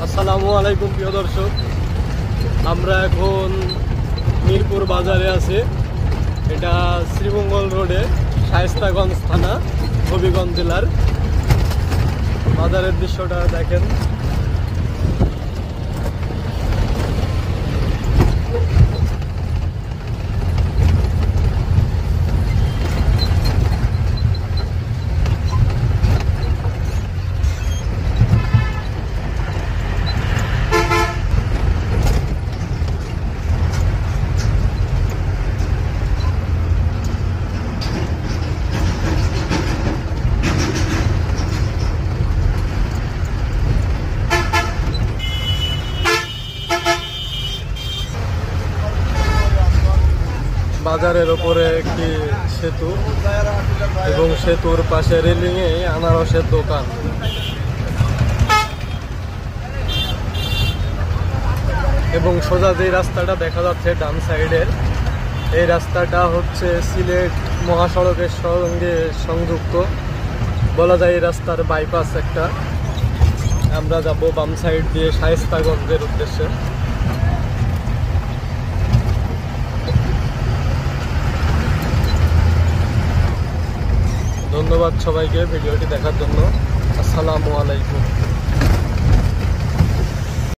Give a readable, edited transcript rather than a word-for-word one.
আসসালামু আলাইকুম প্রিয় দর্শক, আমরা এখন মিরপুর বাজারে আছি। এটা শ্রীমঙ্গল রোডে, শায়েস্তাগঞ্জ থানা, হবিগঞ্জ জেলার। বাজারের দৃশ্যটা দেখেন। বাজারের ওপরে একটি সেতু এবং সেতুর পাশে রেলিংয়ে আনারসের দোকান। এবং সোজা যে রাস্তাটা দেখা যাচ্ছে ডান সাইডের, এই রাস্তাটা হচ্ছে সিলেট মহাসড়কের সঙ্গে সংযুক্ত বলা যায়। এই রাস্তার বাইপাস একটা। আমরা যাব বাম সাইড দিয়ে শায়েস্তাগঞ্জের উদ্দেশ্যে। ধন্যবাদ সবাইকে ভিডিওটি দেখার জন্য। আসসালামু আলাইকুম।